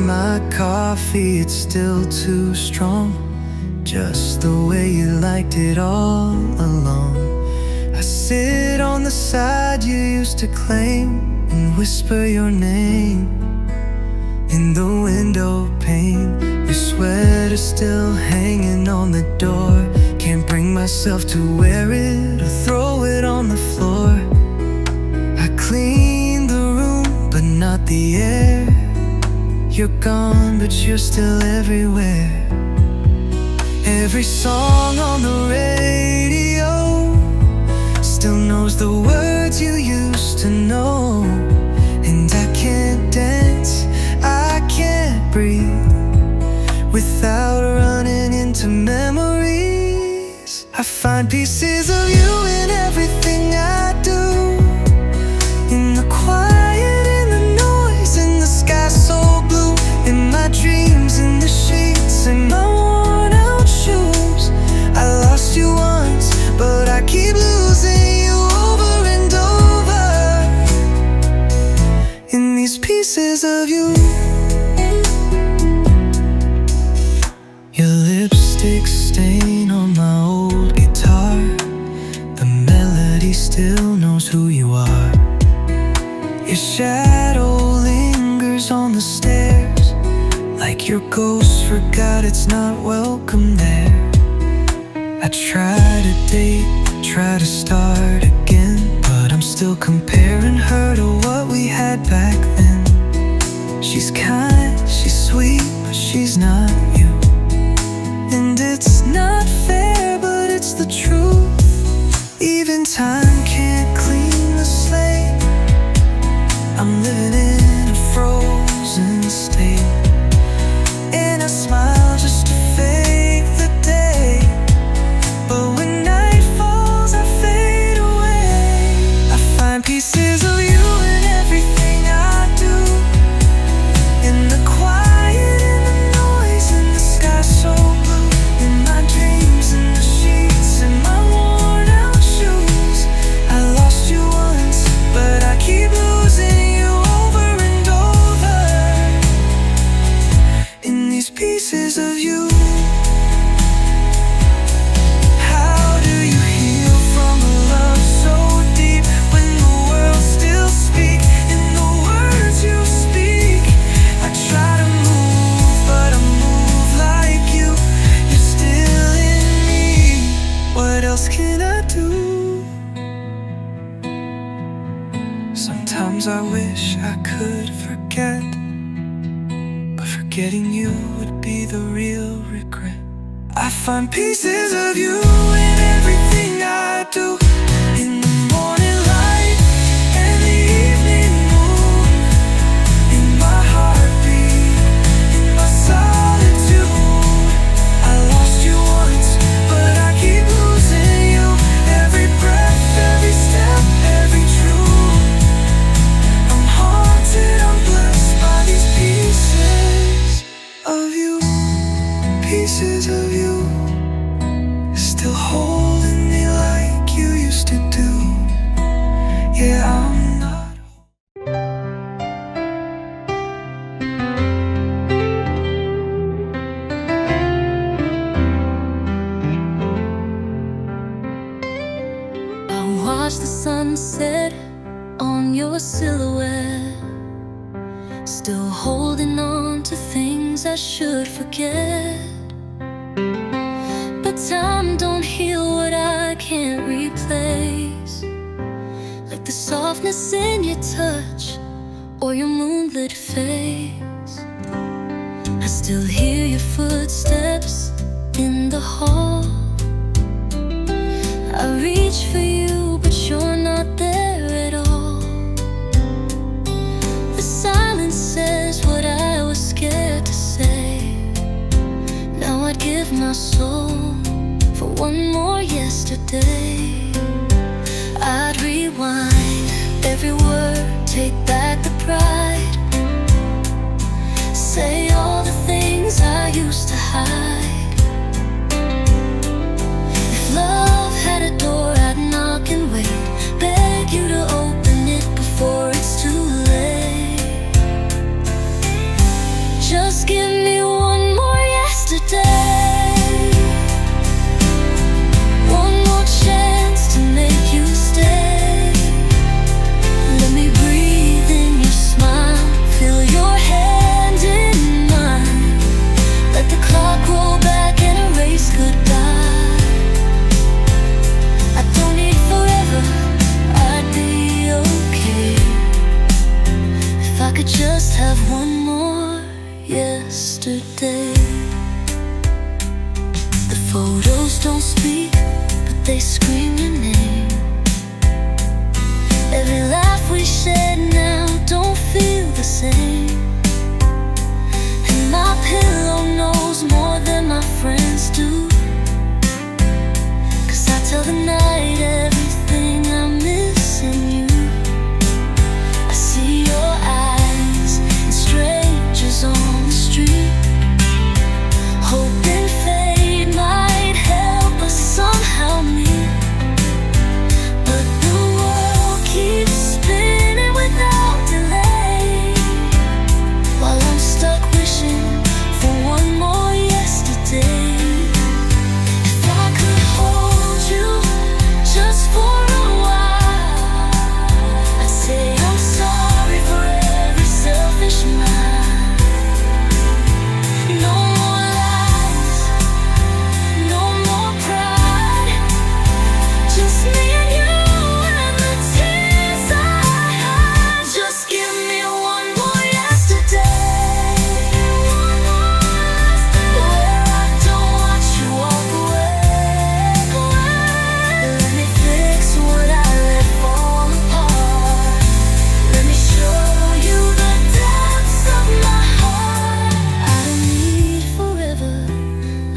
my coffee, it's still too strong, just the way you liked it all along. I sit on the side you used to claim and whisper your name in the window pane. Your sweater's still hanging on the door. Can't bring myself to wear it or throw it on the floor. I clean the room, but not the air. You're gone, but you're still everywhere. Every song on the radio still knows the words you used to know. And I can't dance, I can't breathe without running into memories. I find pieces of you in everything I do, in the quiet, in the noise, in the sky so blue, in my dreams, in the sheets, in my worn out shoes. I lost you once, but I keep losing you over and over, in these pieces of you. Your lipstick stain on my old guitar, the melody still knows who you are. Your shadow lingers on the stairs, like your ghost forgot it's not welcome there. I try to date, try to start again, but I'm still comparing her to what we had back then. She's kind, she's sweet, but she's not you. And it's not fair, but it's the truth. Even time can't clean the slate. I'm living in a frozen state, and I smile just to fake the day. But when night falls, I fade away. I find pieces of you in everything I do, in the quiet, in the noise, in the sky so blue, in my dreams, in the sheets, in my worn out shoes. I lost you once, but I keep losing you over and over, in these pieces of you. How do you heal from a love so deep when the world still speak in the words you speak? I try to move, but I move like you. You're still in me. What else can I do? Sometimes I wish I could forget, but forgetting you would be the real regret. I find pieces of you in everything I do, in the morning light and the evening moon, in my heartbeat, in my solitude. I lost you once, but I keep losing you. Every breath, every step, every truth. I'm haunted, I'm blessed by these pieces of you. Pieces of you still holding me like you used to do. Yeah, I'm not. I watch the sunset on your silhouette, still holding on to things I should forget. But time don't heal what I can't replace, like the softness in your touch or your moonlit face. I still hear your footsteps in the hall. I reach for you, but you're not there at all. The silence says what I was scared to say. Now I'd give my soul for one more yesterday. I'd rewind every word, take back the pride, say all the things I used to hide. If love had a door, I'd knock and wait, beg you to open it before it's too late. could just have one more yesterday. The photos don't speak, but they scream your name. Every laugh we shared now don't feel the same. And my pillow knows more than my friends do, 'cause I tell the night everything I miss in you. I see your eyes and strangers on the street, hoping fate might help us somehow meet. But the world keeps spinning without delay, while I'm stuck wishing for one more yesterday. If I could hold you just for a while, I'd say I'm sorry for every selfish mind. No more lies, no more pride, just me and you and the tears I hide. Just give me one more yesterday, where I don't watch you walk away. Let me fix what I let fall apart. Let me show you the depths of my heart. I don't need forever,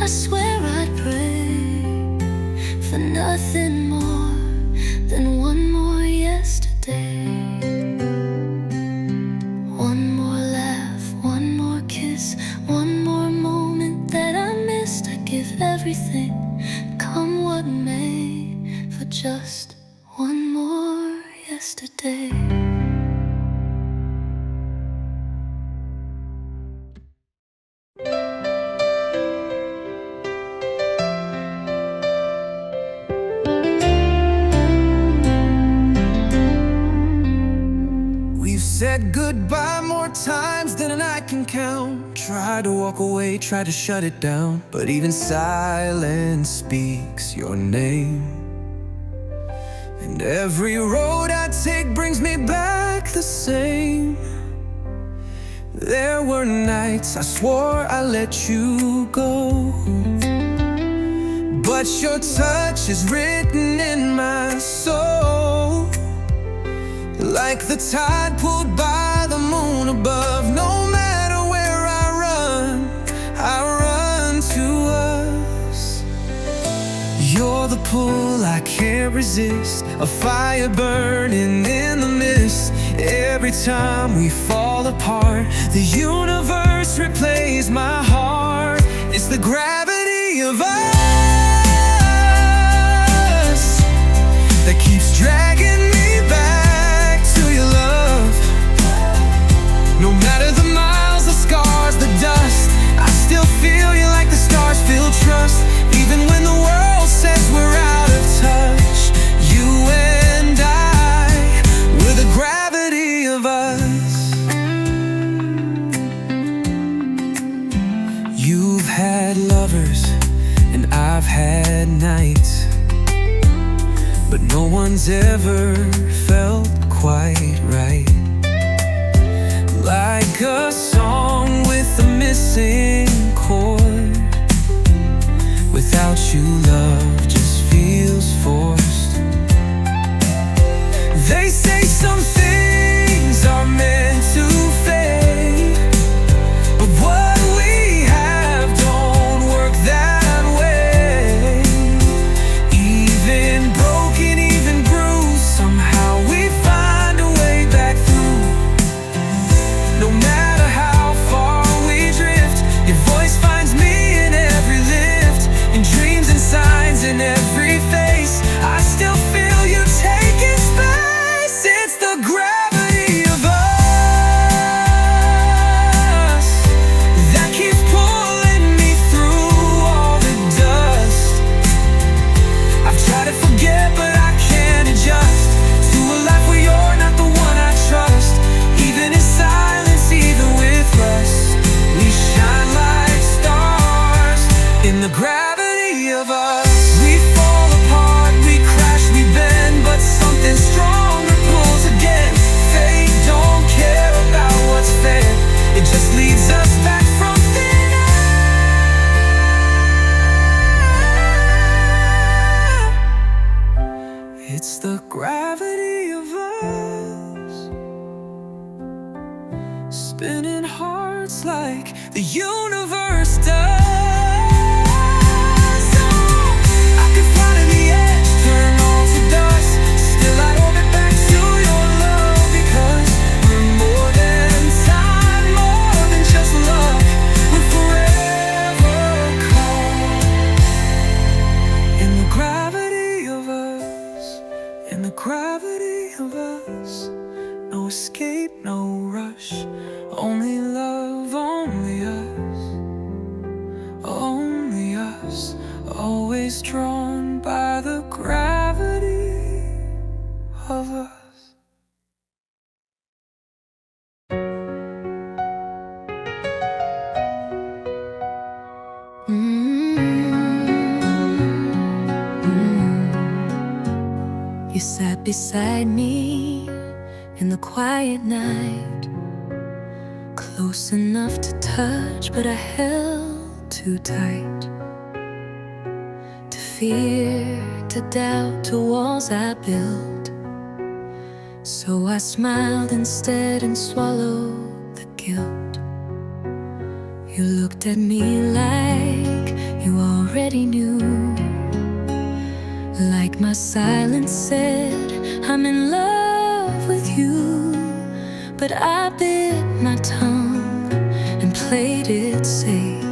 I swear I'd pray for nothing more than one more yesterday. One more laugh, one more kiss, one more moment that I missed. I give everything, come what may, for just one more yesterday. We've said goodbye more times than I can count. Try to walk away, try to shut it down, but even silence speaks your name. And every road I take brings me back the same. There were nights I swore I let you go, but your touch is written in my soul, like the tide pulled by the moon above. No matter where I run to us. You're the pull I can't resist, a fire burning in the mist. Every time we fall apart, the universe replays my heart. It's the gravity of us that keeps dragging me back to your love. No matter the miles, the scars, the dust, I still feel you like the stars feel trust. Even when the world says we're out of touch, you and I, we're the gravity of us. You've had lovers and I've had nights, but no one's ever felt quite right. Like a song with a missing chord. Without you, love just feels forced. They say some things are meant to fade, but what we have don't work that way. Even broken, even bruised, somehow spinning hearts like the universe does. I could fly to the edge, turn all to dust. Still I'd orbit back to your love, because we're more than time, more than just love. We're forever caught in the gravity of us, in the gravity of us. No escape, no rush, only love, only us, only us. Always drawn by the gravity of us. You sat beside me in the quiet night, close enough to touch, but I held too tight. To fear, to doubt, to walls I built. So I smiled instead and swallowed the guilt. You looked at me like you already knew, like my silence said, I'm in love with you. But I bit my tongue and played it safe.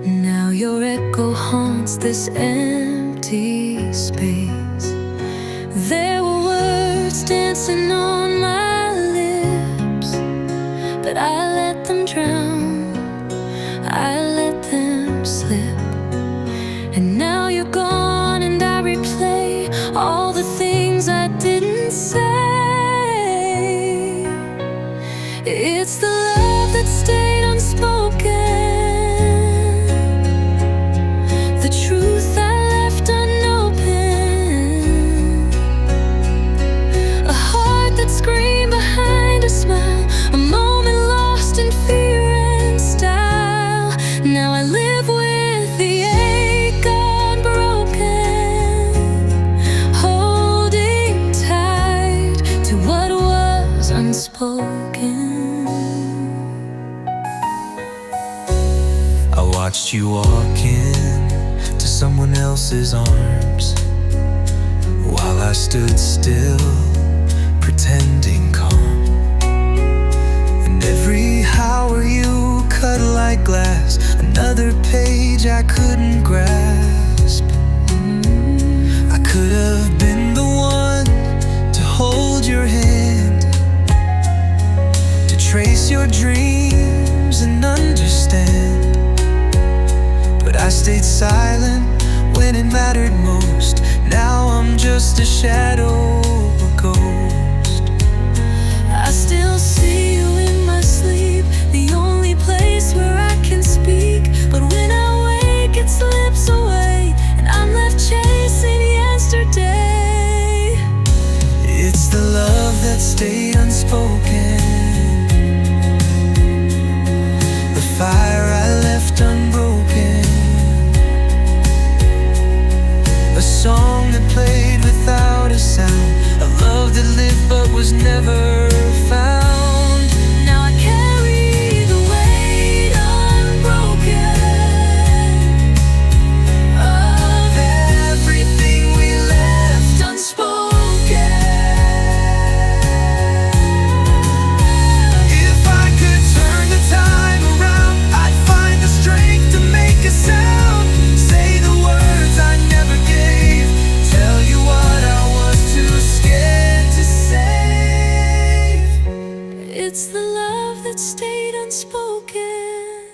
Now your echo haunts this empty space. There were words dancing on my lips, but I let them drown, I let them slip. And now you're gone and I replay all the things I didn't say. It's the love that stayed unspoken, the truth I left unopened, a heart that screamed behind a smile, a moment lost in fear and style. Now I live with the ache unbroken, holding tight to what was unspoken. I watched you walk in to someone else's arms, while I stood still, pretending calm. And every hour you cut like glass, another page I couldn't grasp. I could have been the one to hold your hand, to trace your dreams and understand. But I stayed silent when it mattered most. Now I'm just a shadow, a ghost. I still see you in my sleep, the only place where I can speak. But when I wake, it slips away, and I'm left chasing yesterday. It's the love that stayed unspoken, the fire I left unbroken, a song that played without a sound, a love that lived but was never found. Now I carry the weight unbroken of everything we left unspoken. If I could turn the time around, I'd find the strength to make a sound, say the words I never gave, tell you what I was too scared to say. It's the love that stayed unspoken,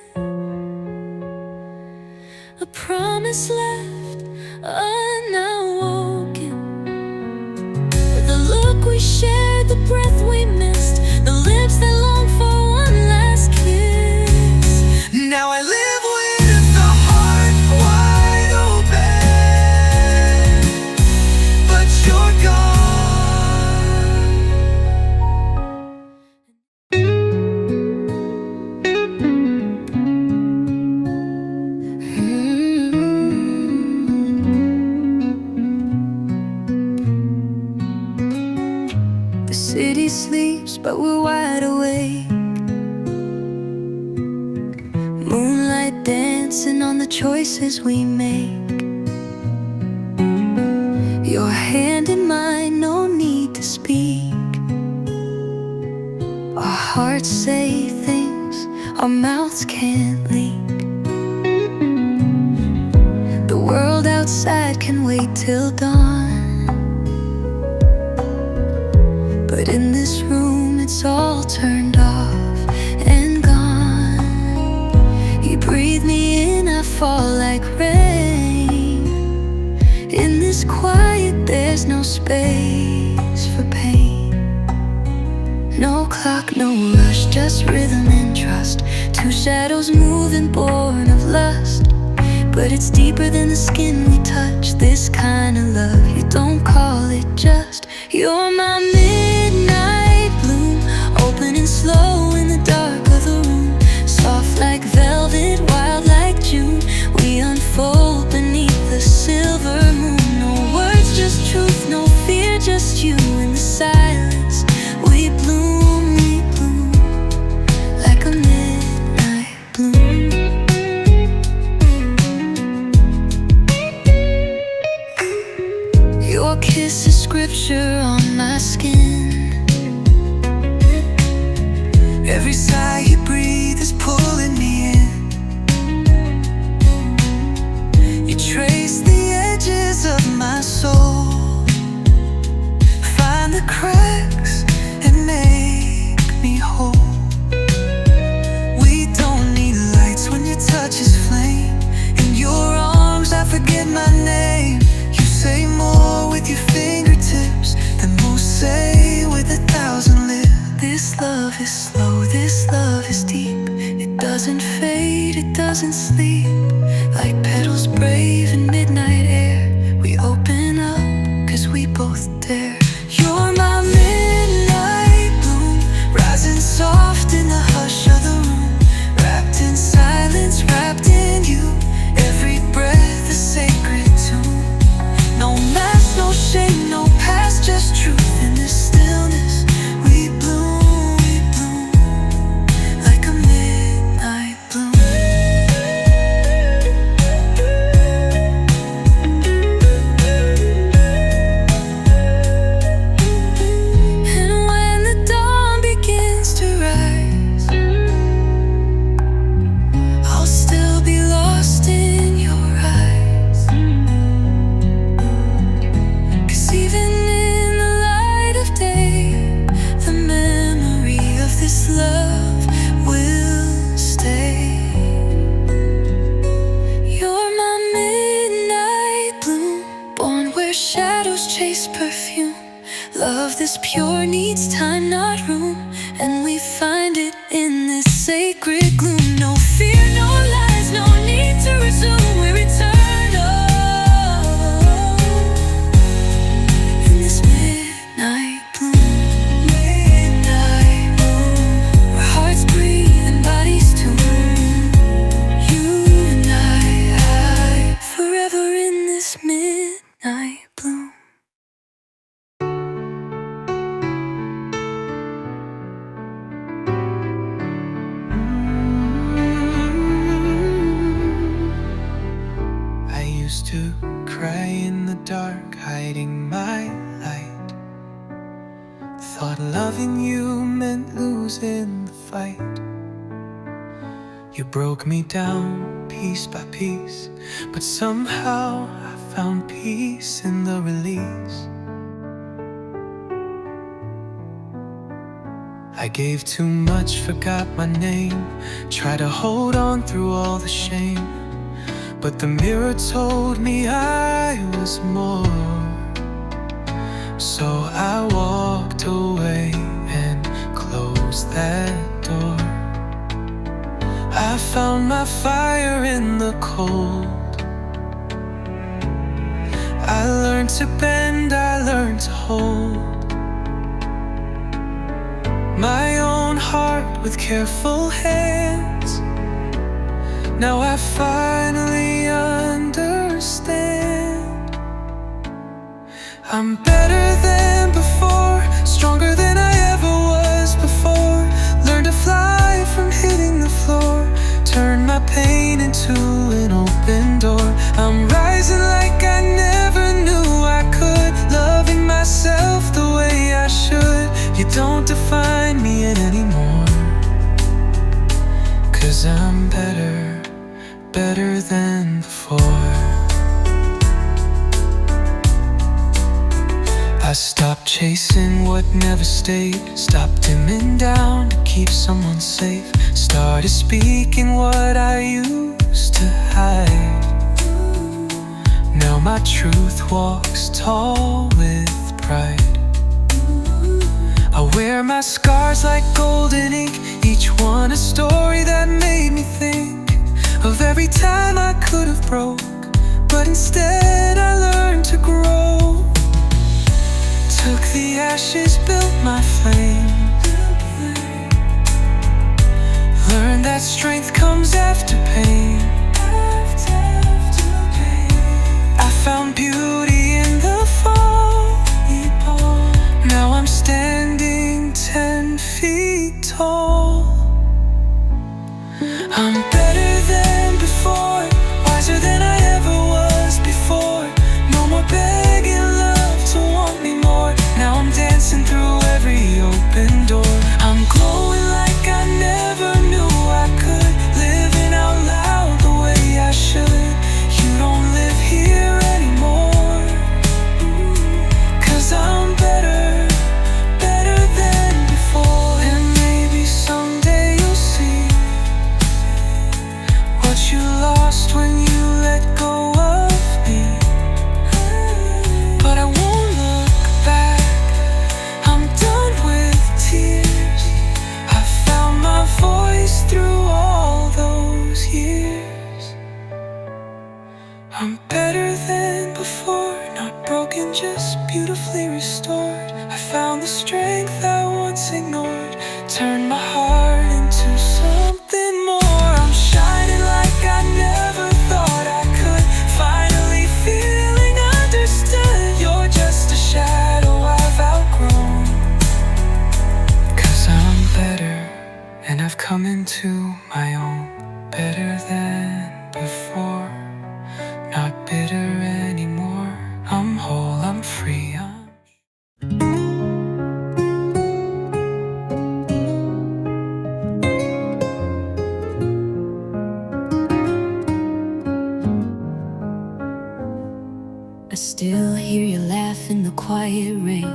a promise left unawoken, the look we shared, the breath we missed, the lips that long for one last kiss. Now I live with the heart wide open, but you're gone. The city sleeps, but we're wide awake. dancing on the choices we make. Your hand in mine, no need to speak. Our hearts say things our mouths can't leak. The world outside can wait till dawn, but in this room it's all turned off and gone. You breathe me in, I fall like rain. In this quiet there's no space for pain. No clock, no rush, just rhythm and trust. Two shadows moving, born of lust. But it's deeper than the skin we touch. This kind of love, you don't call it just. You're my midnight bloom, open and slow in the dark of the room. Soft like velvet, wild like June. We unfold beneath the silver moon. No words, just truth, no fear, just you in the silence. We bloom like a midnight bloom. Your kiss is scripture on my skin. Every sigh you breathe is pulling me in. You trace the edges of my soul, find the cracks and make me whole. We don't need lights when your touch is flame. In your arms I forget my name. You say more with your fingertips than most say with 1,000 lips. This love is slow, this love is deep. It doesn't fade, it doesn't sleep. Like petals brave in midnight air, we open up 'cause we both dare. You're my midnight bloom, rising soft in the hush of the room. Wrapped in silence, wrapped in you. Every breath a sacred tune. No mask, no shame, no past, just truth in this stillness. We bloom like a midnight bloom. And when the dawn begins to rise, I'll still be lost in your eyes. 'Cause even in the light of day, the memory of this love will stay. You're my midnight bloom, born where shadows chase perfume. Love this pure needs time, not room, and we find it in this sacred gloom. No fear, no lies, no need to resume. We're eternal in this midnight bloom. Midnight bloom, where hearts breathe and bodies tune. You and I forever in this midnight bloom. I used to cry in the dark, hiding my light. Thought loving you meant losing the fight. You broke me down piece by piece, but somehow I found peace in the release. I gave too much, forgot my name. Tried to hold on through all the shame, but the mirror told me I was more. So I walked away and closed that door. I found my fire in the cold. I learned to bend, I learned to hold my own heart with careful hands. Now I finally understand. I'm better than before, stronger than I ever was before. Learned to fly from hitting the floor, turn my pain into I'm rising like I never knew I could, loving myself the way I should. You don't define me anymore, 'cause I'm better, better than before. I stopped chasing what never stayed, stopped dimming down to keep someone safe, started speaking what I used to hide. Now my truth walks tall with pride. I wear my scars like golden ink, each one a story that made me think of every time I could have broke, but instead I learned to grow. Took the ashes, built my flame, learned that strength comes after pain. I found beauty in the fall, now I'm standing 10 feet tall. I'm better than before, wiser than I ever was before. No more begging love to want me more, now I'm dancing through every open door. I'm glowing like I never knew I could, living out loud the way I should. You don't live here anymore, 'cause I'm better, better than before. And maybe someday you'll see what you lost when you let go of me. But I won't look back, I'm done with tears. I found my voice through all those years. I'm better than before, not broken, just beautifully restored. I found the strength I once ignored, turned my heart into something more. I'm shining like I never thought I could, finally feeling understood. You're just a shadow I've outgrown, 'cause I'm better, and I've come into my own. Better than before, not bitter anymore. I'm whole, I'm free, I still hear you laugh in the quiet rain,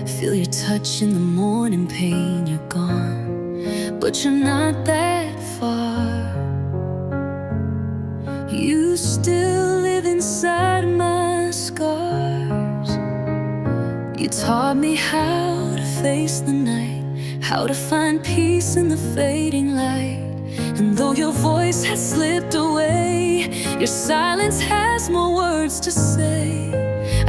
feel your touch in the morning pain. You're gone, but you're not that far. You still live inside my scars. You taught me how to face the night, how to find peace in the fading light. And though your voice has slipped away, your silence has more words to say.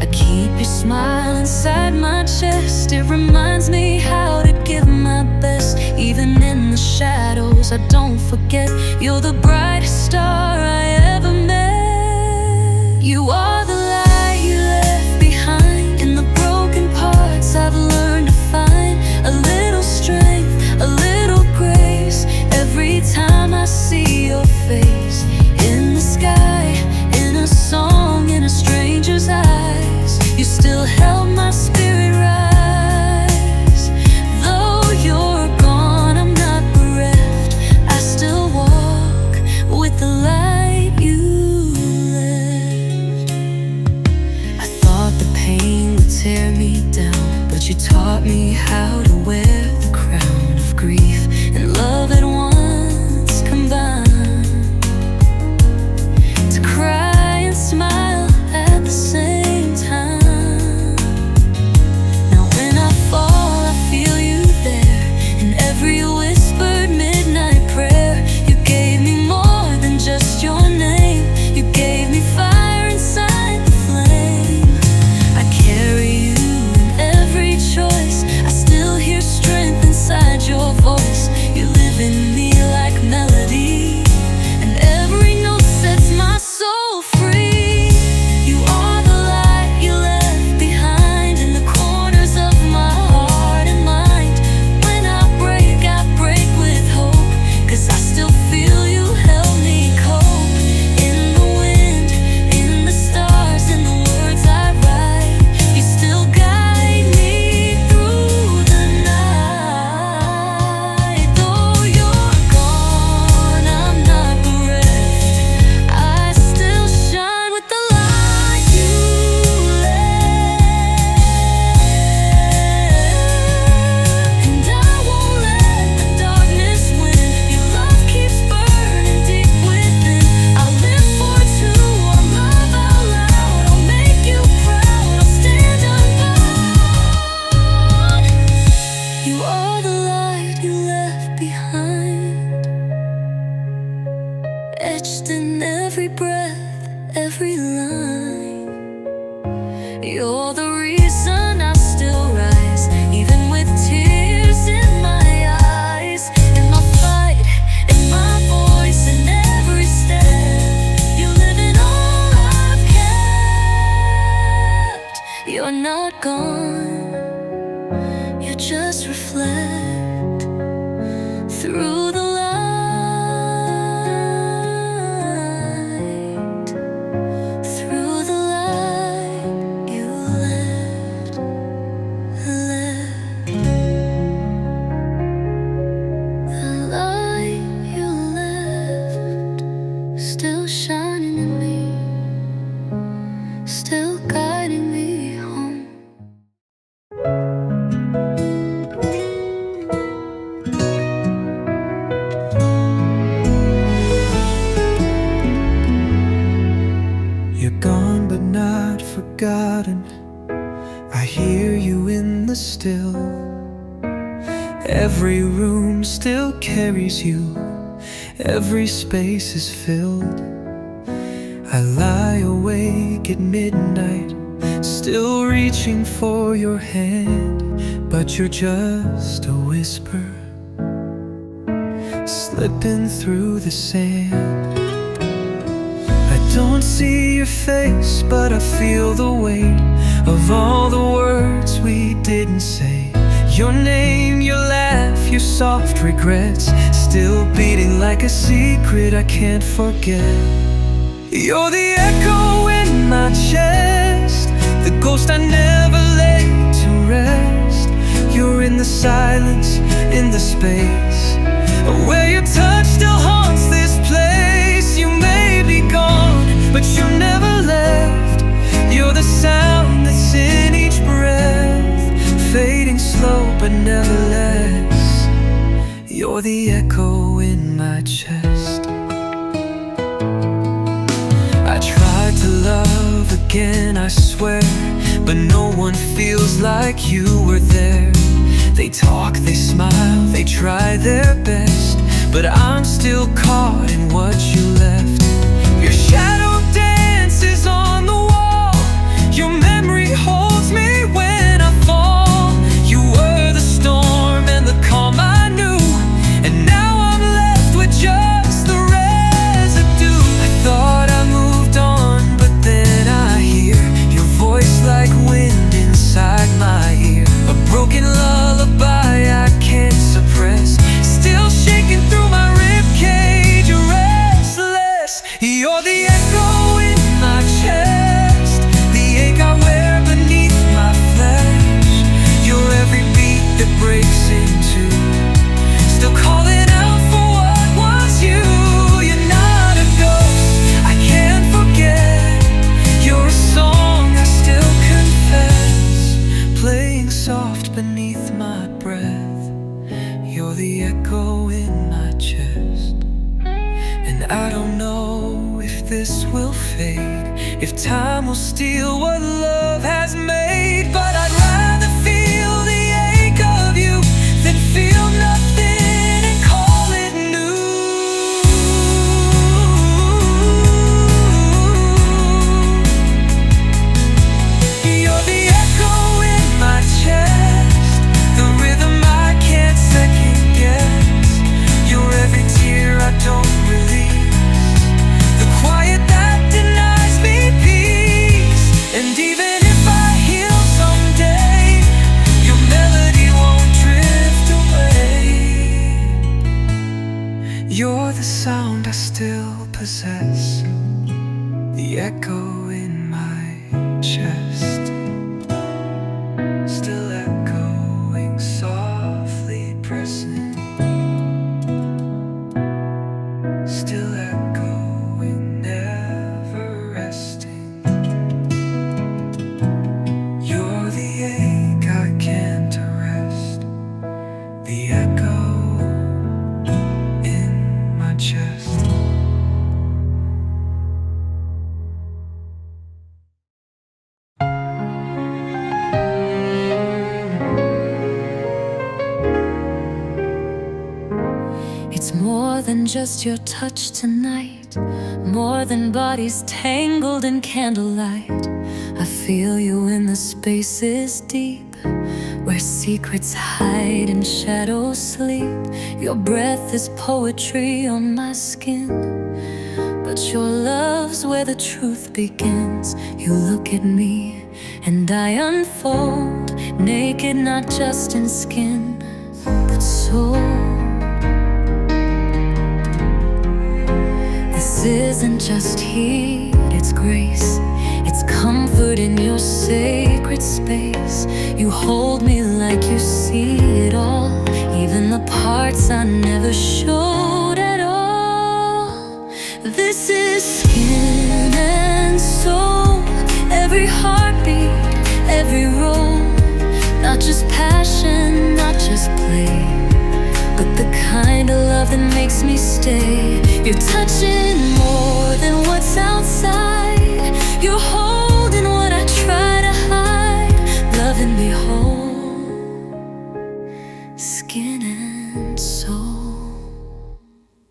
I keep your smile inside my chest, it reminds me how to give my best. Even in the shadows, I don't forget, you're the brightest star I ever met. You are the light you left behind, in the broken parts I've learned to find a little strength, a little grace. Every time I see your face, in the sky, in a song, in a stranger's eyes, you still held my spirit rise. Though you're gone, I'm not bereft, I still walk with the light. Every room still carries you, every space is filled. I lie awake at midnight, still reaching for your hand, but you're just a whisper, slipping through the sand. I don't see your face, but I feel the weight of all the words we didn't say. Your name, your laugh, your soft regrets, still beating like a secret I can't forget. You're the echo in my chest, the ghost I never laid to rest. You're in the silence, in the space, where your touch still haunts this place. You may be gone, but you never left. You're the sound that's in each breath, fading slow but never less. You're the echo in my chest. I tried to love again, I swear, but no one feels like you were there. They talk, they smile, they try their best, but I'm still caught in what you left. Your shadow dances on the wall, your memory holds me when I fall. You were the storm and the calm I knew, and now I'm left with just the residue. I thought I moved on, but then I hear your voice like wind inside my ear. A broken lullaby I can't suppress, still shaking through my ribcage. You're restless. You're the echo in my chest, the ache I wear beneath my flesh. You're every beat that breaks in two, still calling out for what was you. You're not a ghost I can't forget. You're a song I still confess, playing soft beneath my breath. You're the echo in my chest, and I don't know if this will fade, if time will steal what love has made. But I'd rather feel the ache of you than feel nothing and call it new. You're the echo in my chest, the rhythm I can't second guess. You're every tear I don't release, the quiet that denies me peace. And even if I heal someday, your melody won't drift away. You're the sound I still possess, the echo in my chest, still echoing, softly pressing, still echoing, never resting. You're the ache I can't arrest, the echo in my chest. It's more than just your touch tonight, more than bodies tangled in candlelight. I feel you in the spaces deep, where secrets hide and shadows sleep. Your breath is poetry on my skin, but your love's where the truth begins. You look at me and I unfold, naked not just in skin, but soul. This isn't just heat, it's grace. It's comfort in your sacred space. You hold me like you see it all, even the parts I never showed at all. This is skin and soul, every heartbeat, every roll. Not just passion, not just play, but the kind of love that makes me stay. You're touching more than what's outside. You're holding what I try to hide. Loving me whole, skin and soul.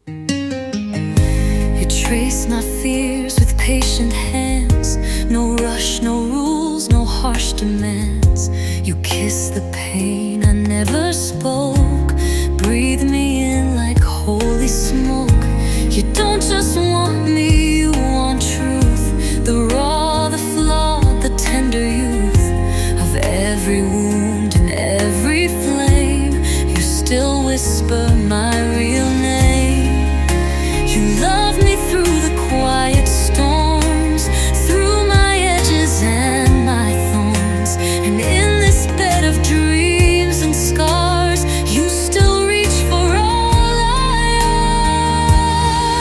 You trace my fears with patient hands. No rush, no rules, no harsh demands. You kiss the pain I never spoke. Breathe me in like holy smoke. You don't just want me, you want truth. The raw, the flawed, the tender youth of every wound and every flame. You still whisper my real name. You love me through the quiet storms, through my edges and my thorns. And in this bed of dreams and scars, you still reach for all I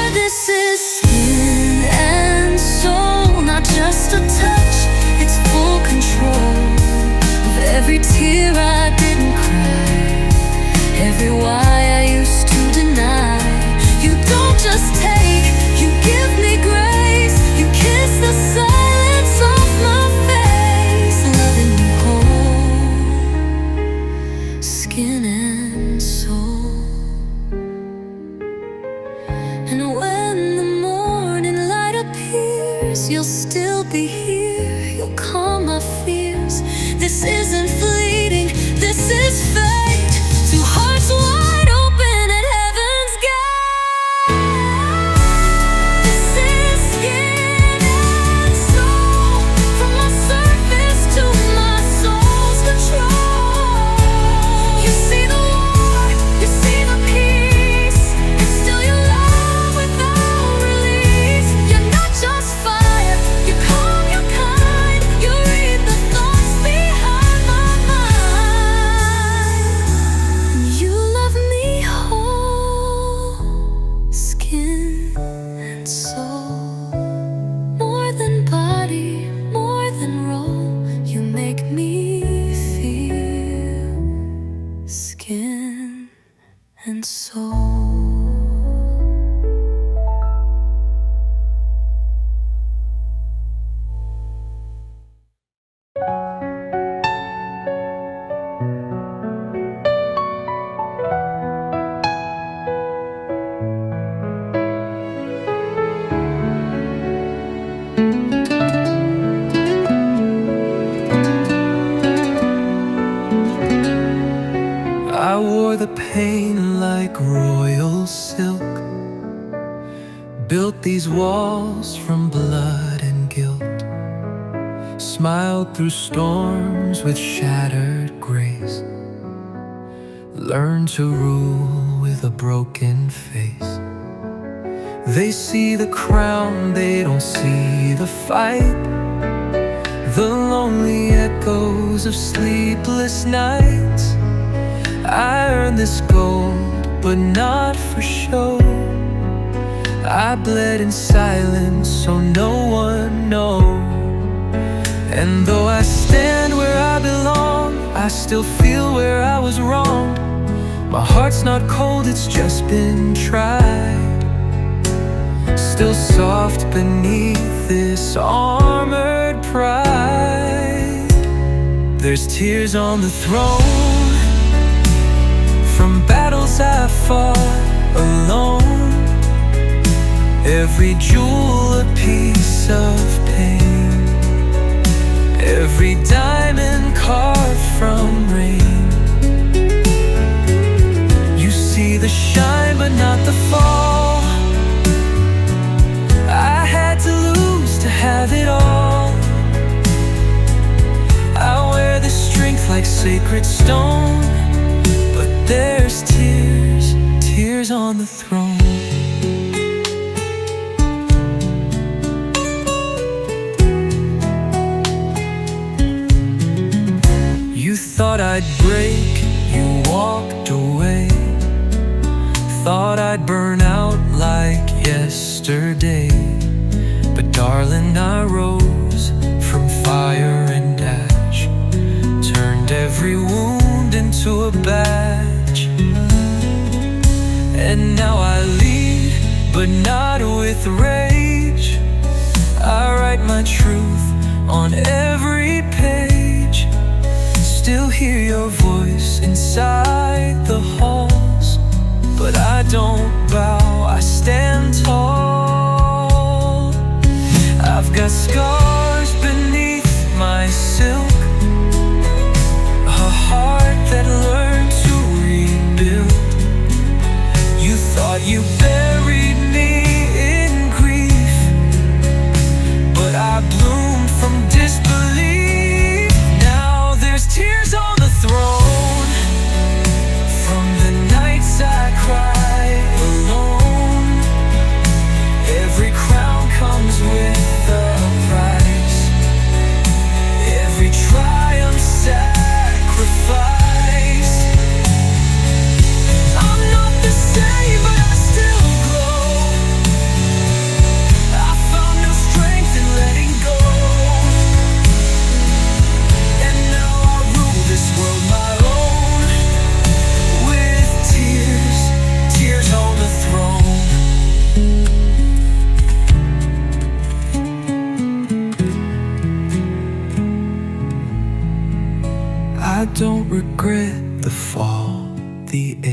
are. This is skin and soul, not just a touch, it's full control of every tear I didn't cry, every why I used to deny. You don't just take, you give me grace. You kiss the silence off my face, loving me whole, skin and soul. And when the morning light appears, you'll still be here, you'll calm my fears. This isn't fleeting, this is fate. Two hearts wide open at heaven's gate. This is skin and soul, from my surface to my soul's control. You see the war, you see the peace, and still you love without release. You're not just fire, you calm, you're kind. You read the thoughts behind my mind. You love me whole, skin and soul. More than body, more than role. You make me feel skin and soul. I wore the pain like royal silk, built these walls from blood and guilt, smiled through storms with shattered grace, learned to rule with a broken face. They see the crown, they don't see the fight, the lonely echoes of sleepless nights. I earned this gold, but not for show. I bled in silence so no one knows. And though I stand where I belong, I still feel where I was wronged. My heart's not cold, it's just been tried. Still soft beneath this armored pride. There's tears on the throne from battles I fought alone. Every jewel a piece of pain, every diamond carved from rain. You see the shine but not the fall. I had to lose to have it all. I wear the strength like sacred stone, but there's tears, tears on the throne. You thought I'd break, you walked away. Thought I'd burn out like yesterday. But darling, I rose from fire and ash, turned every wound into a badge. And now I lead, but not with rage. I write my truth on every page. Still hear your voice inside the halls.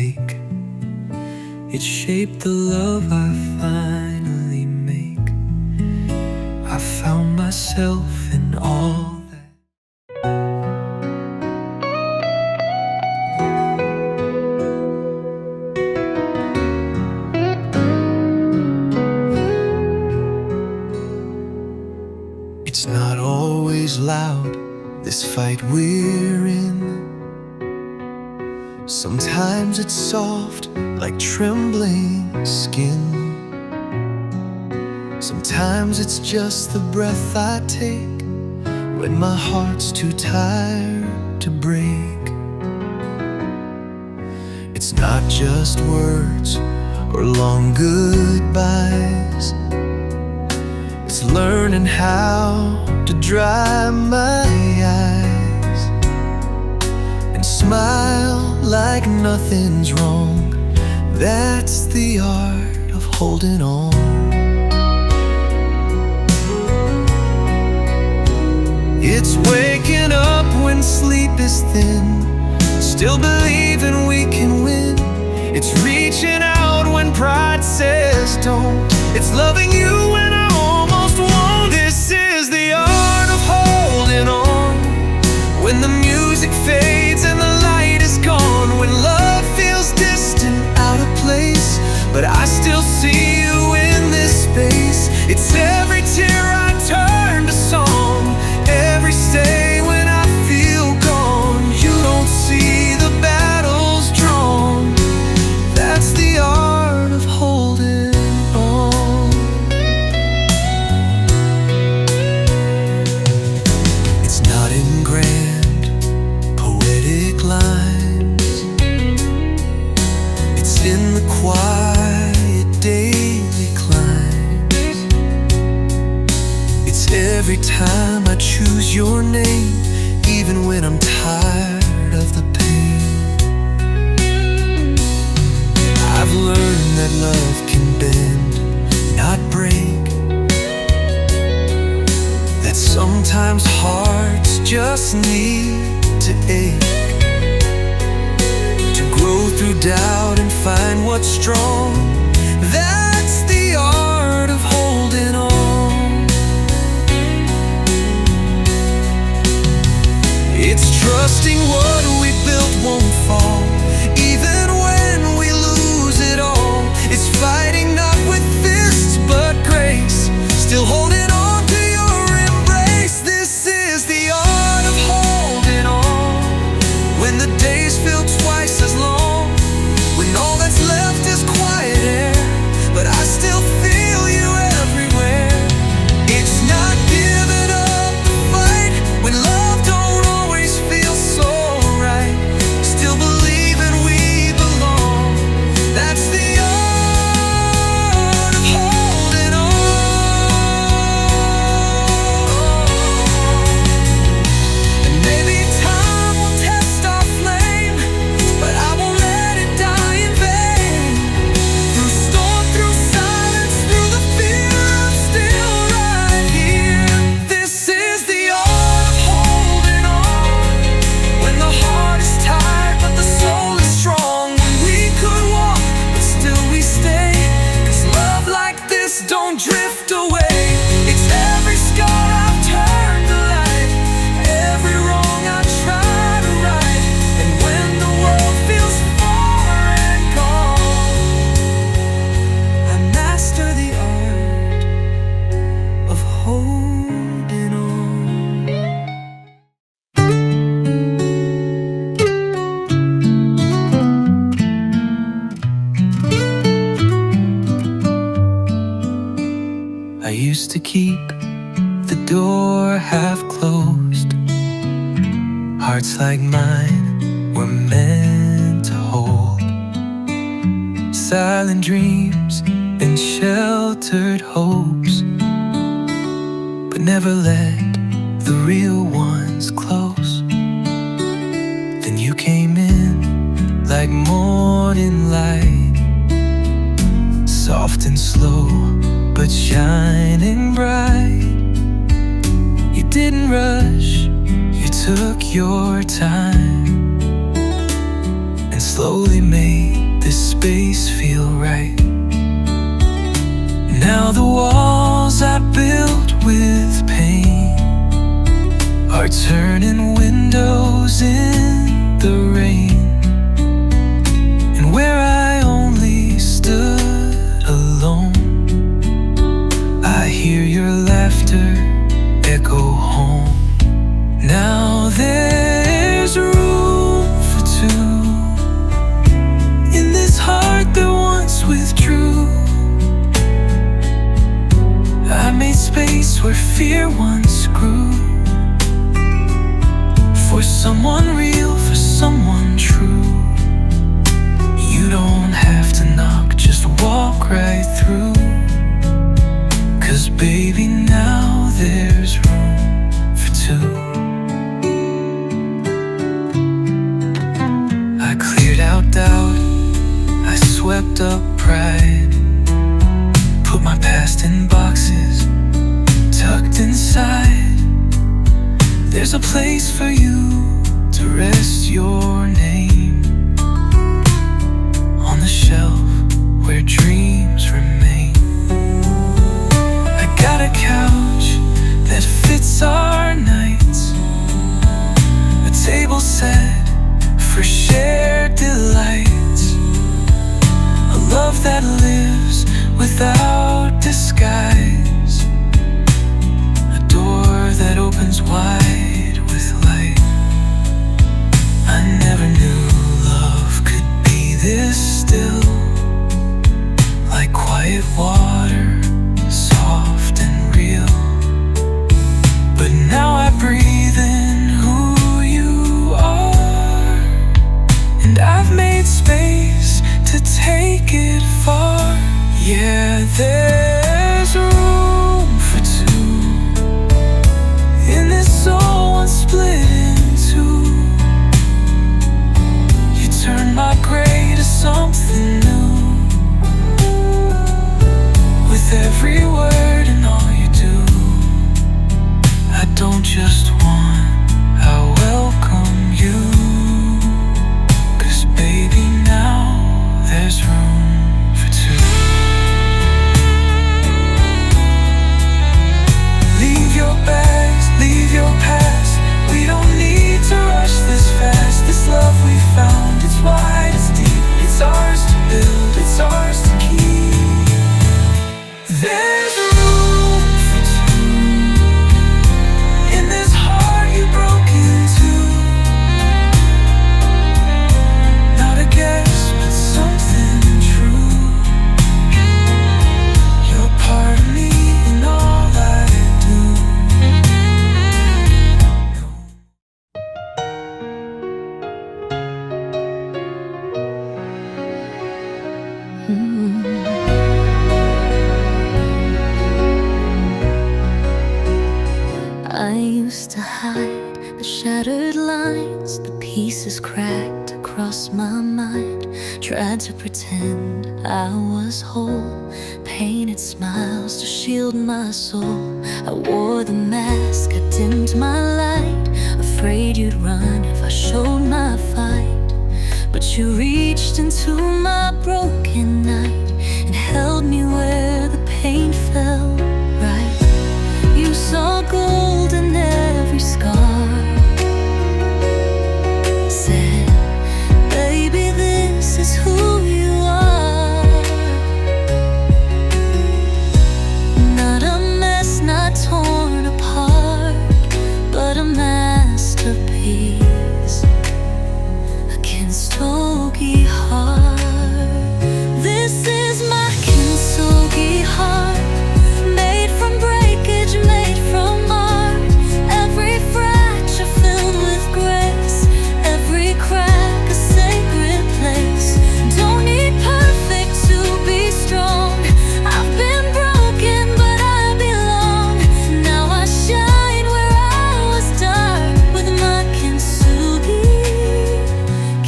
mistake. It shaped the love I finally make. I found myself in all that. It's not always loud, this fight we're in. Sometimes it's soft, like trembling skin. Sometimes it's just the breath I take when my heart's too tired to break. It's not just words or long goodbyes. It's learning how to dry my eyes and smile like nothing's wrong. That's the art of holding on. It's waking up when sleep is thin, still believing we can win. It's reaching out when pride says don't. It's loving you when I almost won't. This is the art of holding on. When the music fades and the light is gone, when love feels distant, out of place, but I still see you in this space. It's every tear I turn to song, every stay when I feel gone. You don't see the battles drawn. That's the art of holding on. It's not in grand, poetic lines. It's in the quiet daily climbs. It's every time I choose your name, even when I'm tired of the pain. I've learned that love can bend, not break. That sometimes hearts just need to ache, to grow through doubt and find what's strong. That's the art of holding on. It's trusting what we built won't fall, even when we lose it all. It's fighting not with fists but grace, still holding on to your embrace. This is the art of holding on. When the days feel twice as long, when all that's left is quiet air, but I still feel you everywhere. It's not giving up the fight when love don't always feel so right. Still believing we belong. That's the art of holding on. And maybe time will test our flame, but I won't let it die in vain. Through storm, through silence, through the fear, I'm still right here. This is the art of holding on. When the heart is tired but the soul is strong. When we could walk but still we stay, 'cause love like this don't drift away. It's every scar I've turned to light, every wrong I try to right. And when the world feels far and gone, I master the art of holding on. I used to keep the door half closed. Hearts like mine were meant to hold silent dreams and sheltered hopes, but never let the real ones close. Then you came in like morning light, soft and slow but shining bright. You didn't rush, you took your time, and and slowly made this space feel right. Now the walls I built with pain are turning windows in the rain. And where I only stood alone, I hear your laughter echo home. Now there's room for two in this heart that once withdrew. I made space where fear once grew, for someone real, for someone true. You don't have to knock, just walk right through. 'Cause baby, now there's room for two. I cleared out doubt, I swept up pride, put my past in boxes, tucked inside. There's a place for you to rest your name, on the shelf where dreams remain. I got a couch that fits our nights, a table set for shared delights, a love that lives without disguise, a door that opens wide with light. I never knew love could be this still, like quiet water, soft and real. But now I breathe in who you are, and I've made space to take it far. Yeah, there's room for two in this soul once split in two. You turn my gray to something new, with every word and all you do. I don't just want, I welcome you. 'Cause baby, now there's room for two. Leave your bags, leave your past. We don't need to rush this fast. This love we found, it's wide, it's deep. It's ours to build, it's ours to keep. There's room for two in this heart you broke into. Not a guess, but something true. You're part of me and all I do. I used to hide the shattered lines, the pieces cracked across my mind. Tried to pretend I was whole, painted smiles to shield my soul. I wore the mask, I dimmed my light, afraid you'd run if I showed my fight. But you reached into my broken night and held me where the pain felt right. You saw gold in every scar, said, baby, this is who you are. Not a mess, not torn apart, but a masterpiece, a kintsugi heart. This is my kintsugi heart, made from breakage, made from art. Every fracture filled with grace, every crack a sacred place. Don't need perfect to be strong. I've been broken, but I belong. Now I shine where I was dark, with my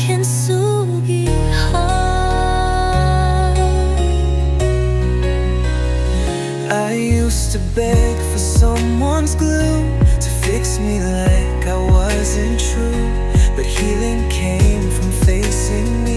kintsugi heart. I used to beg for someone's glue to fix me like I wasn't true, but healing came from facing me.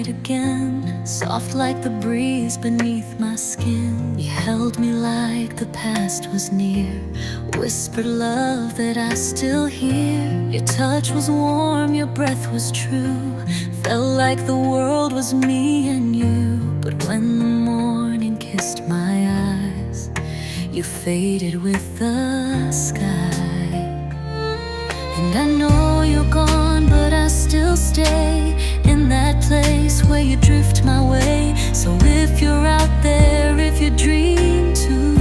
night again, soft like the breeze beneath my skin. You held me like the past was near, whispered love that I still hear. Your touch was warm, your breath was true, felt like the world was me and you. But when the morning kissed my eyes, you faded with the sky. And I know you're gone, but I still stay in that place where you drift my way. So if you're out there, if you dream too,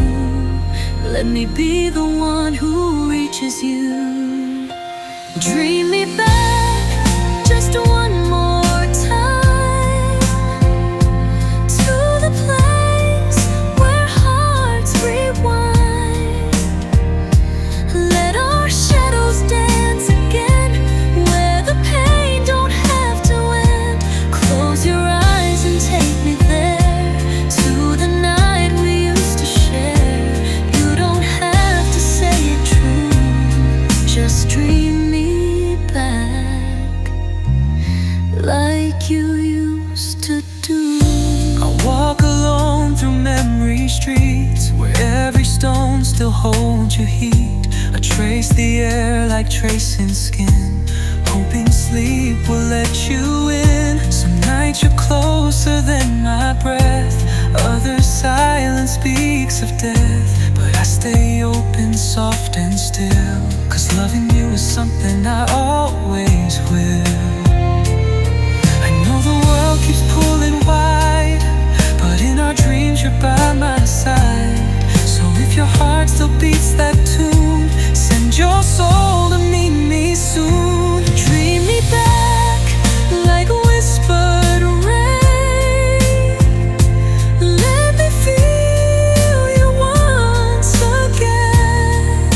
let me be the one who reaches you. Dream me back just one more time to the place where hearts rewind. Let our shadows dance again, where the pain don't have to end. Close your eyes and take me there, to the night we used to share. You don't have to say it true, just dream me back like you used to do. I walk alone through memory streets, where every stone still holds your heat. I trace the air like tracing skin, hoping sleep will let you in. Some nights you're closer than my breath, other silence speaks of death. But I stay open, soft and still, 'cause loving you is something I always will. I know the world keeps pulling wide, but in our dreams you're by my side. So if your heart still beats that tune, send your soul to meet me soon. Dream me back like whispered rain. Let me feel you once again,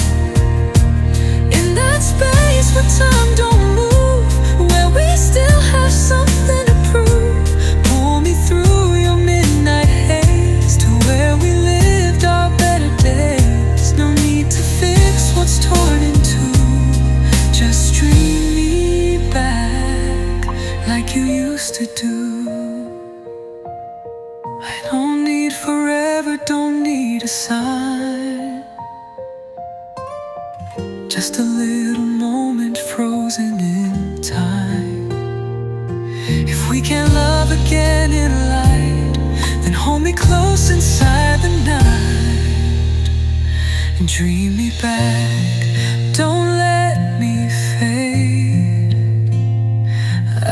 in that space where time don't move, where we still have something to prove. Pull me through your midnight haze, to where we lived our better days. No need to fix what's torn in two, just dream me back like you used to do. I don't need forever, don't need a sign, just a little moment frozen in time. If we can't love again in light, then hold me close inside the night and dream me back. Don't let me fade,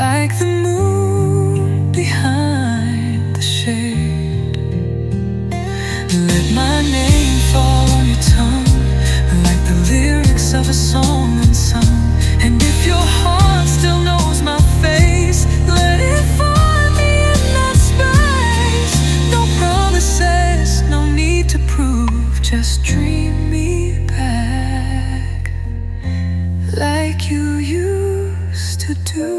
like the moon behind the shade. Let my name fall on your tongue, like the lyrics of a song unsung. And if your heart still knows my face, let it find me in that space. No promises, no need to prove, just dream me back like you used to do.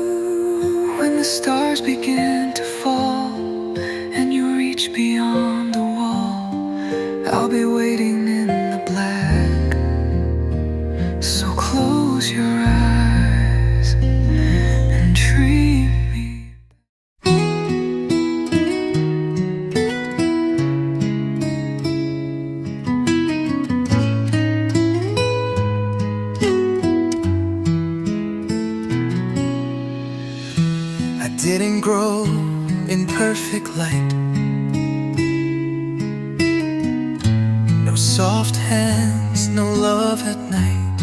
When the stars begin to fall and you reach beyond the wall, I'll be waiting in the black. So close your eyes and dream me. I didn't grow in perfect light, no soft hands, no love at night.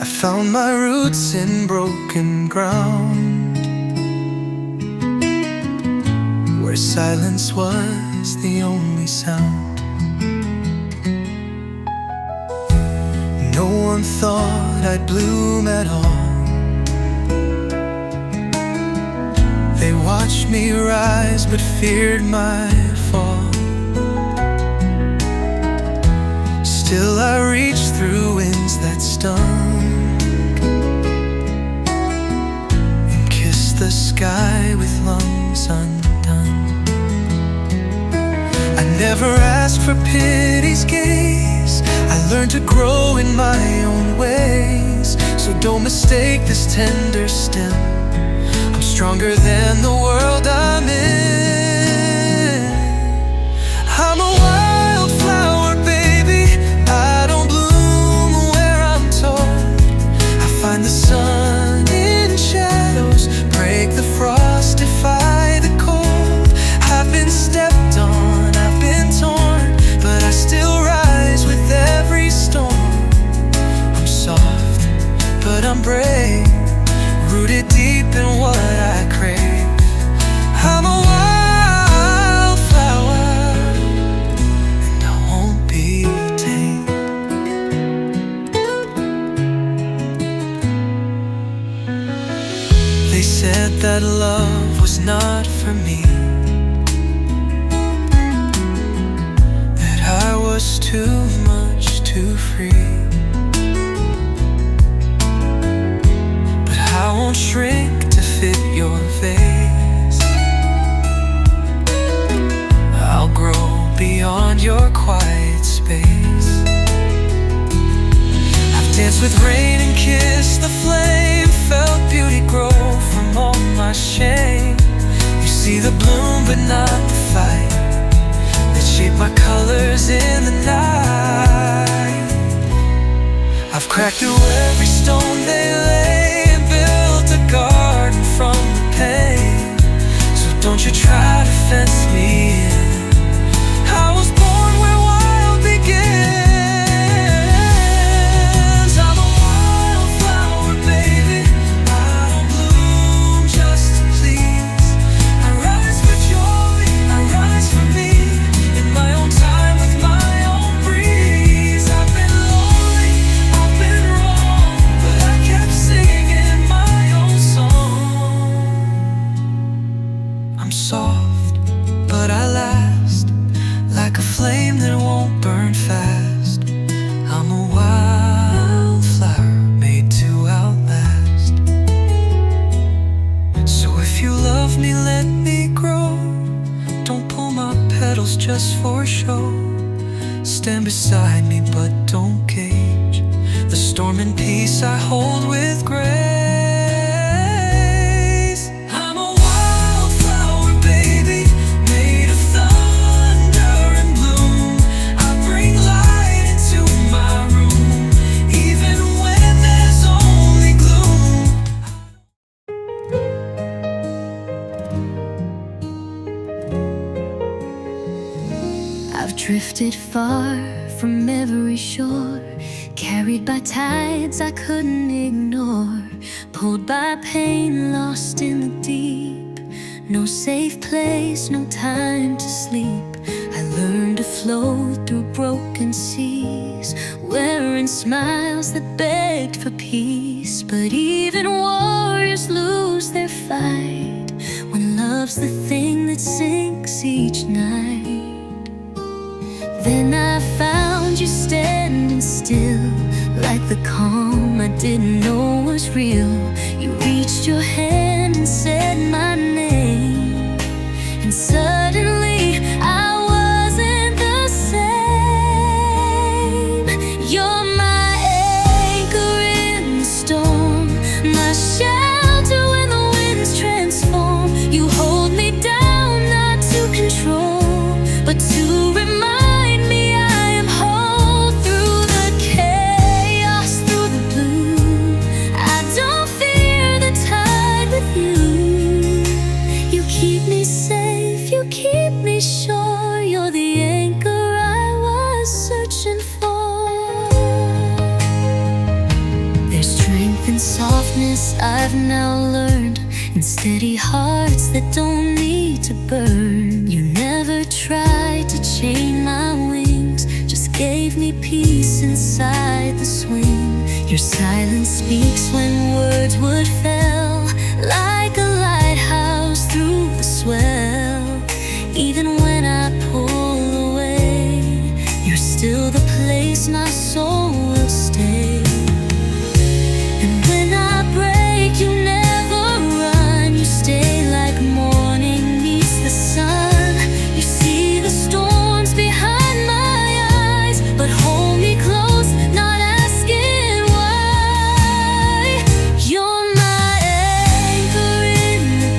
I found my roots in broken ground, where silence was the only sound. No one thought I'd bloom at all. They watched me rise but feared my fall. Still I reached through winds that stung and kissed the sky with lungs undone. I never asked for pity's gaze, I learned to grow in my own ways. So don't mistake this tender stem stronger than the world I'm in. I'm a wildflower, baby. I don't bloom where I'm told. I find the sun in shadows, break the frost, defy the cold. I've been stepped on, I've been torn, but I still rise with every storm. I'm soft, but I'm brave, rooted deep in what I crave. I'm a wildflower, and I won't be tamed. They said that love was not for me, that I was too much, too free. But I won't shrink to fit your vase. I'll grow beyond your quiet space. I've danced with rain and kissed the flame, felt beauty grow from all my shame. You see the bloom but not the fight that shape my colors in the night. I've cracked through every stone they lay and built a garden from the pain. So don't you try to fence me in. I was born where wild begins. I'm a wildflower, baby. I don't bloom just to please. I rise for joy, I rise for me, in my own time with my own breeze. I've been lonely, I've been wrong, but I kept singing my own song. I'm soft, but I last, like a flame that won't burn fast. I'm a wildflower made to outlast. So if you love me, let me grow. Don't pull my petals just for show. Stand beside me, but don't cage the storm in peace I hold with grace. I'm a wildflower, baby, made of thunder and bloom. I bring light into my room, even when there's only gloom. I've drifted far from every shore, carried by tides I couldn't ignore, pulled by pain, lost in the deep. No safe place, no time to sleep. I learned to float through broken seas, wearing smiles that begged for peace. But even warriors lose their fight when love's the thing that sinks each night. Then I found you standing still, like the calm I didn't know was real. You reached your hand and said my name, and suddenly I wasn't the same. You're my anchor in the storm, my shelter when the winds transform. You hold me down, not to control, but to remind me I am whole through the chaos, through the blue. I don't fear the tide with you. You keep me safe, you keep me sure. You're the anchor I was searching for. There's strength and softness I've now learned, and steady hearts that don't need to burn. You never tried to chain my wings, just gave me peace inside the swing. Your silence speaks when words would fail, like a lighthouse through the swell. Even when I pull away, you're still the place my soul will stay. And when I break, you never run. You stay like morning meets the sun. You see the storms behind my eyes, but hold me close, not asking why. You're my anchor in the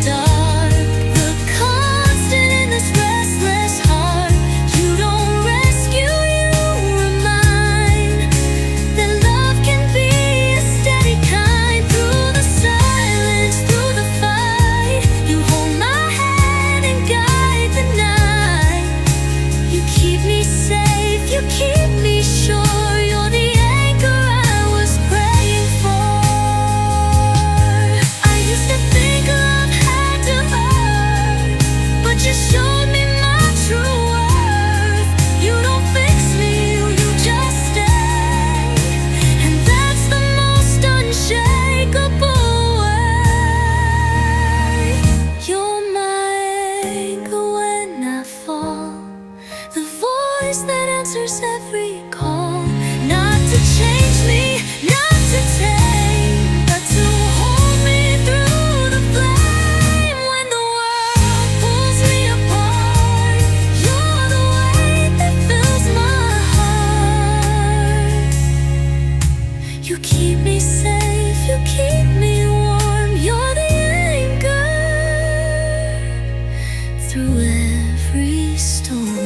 voice that answers every call. Not to change me, not to tame, but to hold me through the flame. When the world pulls me apart, you're the weight that fills my heart. You keep me safe, you keep me warm. You're the anchor through every storm.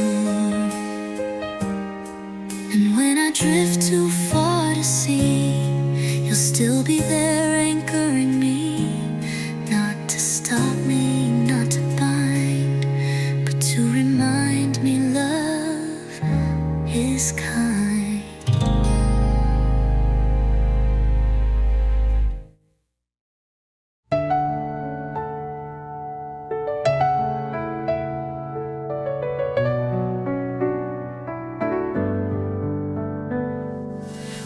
And when I drift too far to see, you'll still be there anchoring me. Not to stop me, not to bind, but to remind me love is kind.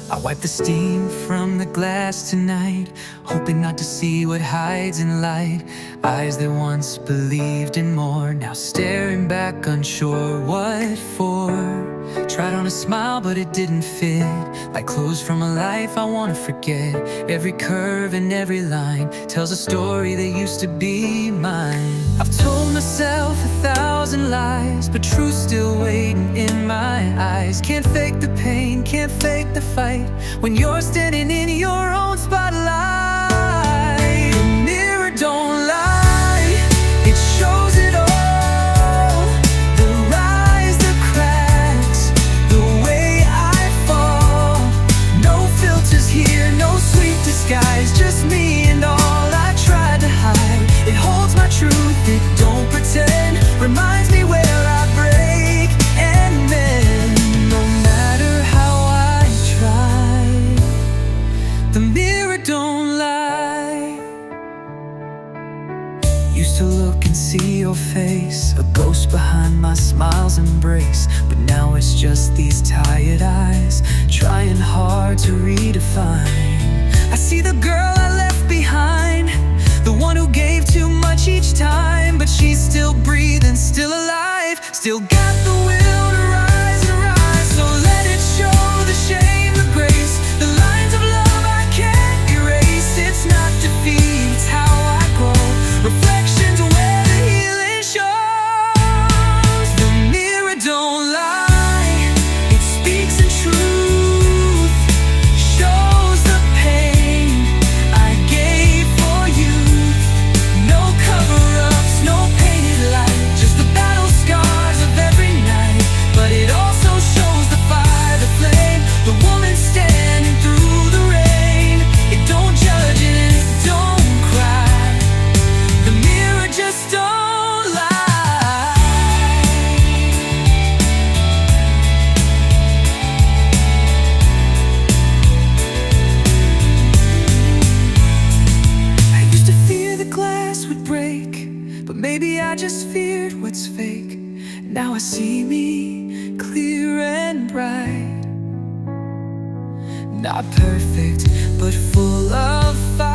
I wipe the steam from the glass tonight, hoping not to see what hides in light. Eyes that once believed in more, now staring back unsure what for. Tried on a smile but it didn't fit, like clothes from a life I wanna forget. Every curve and every line tells a story that used to be mine. I've told myself 1,000 lies, but truth's still waiting in my eyes. Can't fake the pain, can't fake the fight, when you're standing in your own spotlight. The mirror don't lie, it shows it all. The rise, the cracks, the way I fall. No filters here, no sweet disguise, just me and all I tried to hide. It holds my truth, it don't pretend, reminds me where I break and mend. No matter how I try, the mirror don't lie. Used to look and see your face, a ghost behind my smile's embrace. But now it's just these tired eyes, trying hard to redefine. I see the girl I left behind, the one who gave too much each time. But she's still breathing, still alive, still got the will to rise and rise. So let it show the shame, the grace, the lines of love I can't erase. It's not defeat, it's how I grow. Reflections where the healing shows. The mirror don't lie, it speaks in truth, shows the pain I gave for you. No cover-ups, no painted light, just the battle scars of every night. But it also shows the fire, the flame, the woman standing through the rain. It don't judge and it don't cry, the mirror just don't lie. I used to fear the glass would break, but maybe I just feared what's fake. Now I see me clear and bright. Not perfect, but full of fight.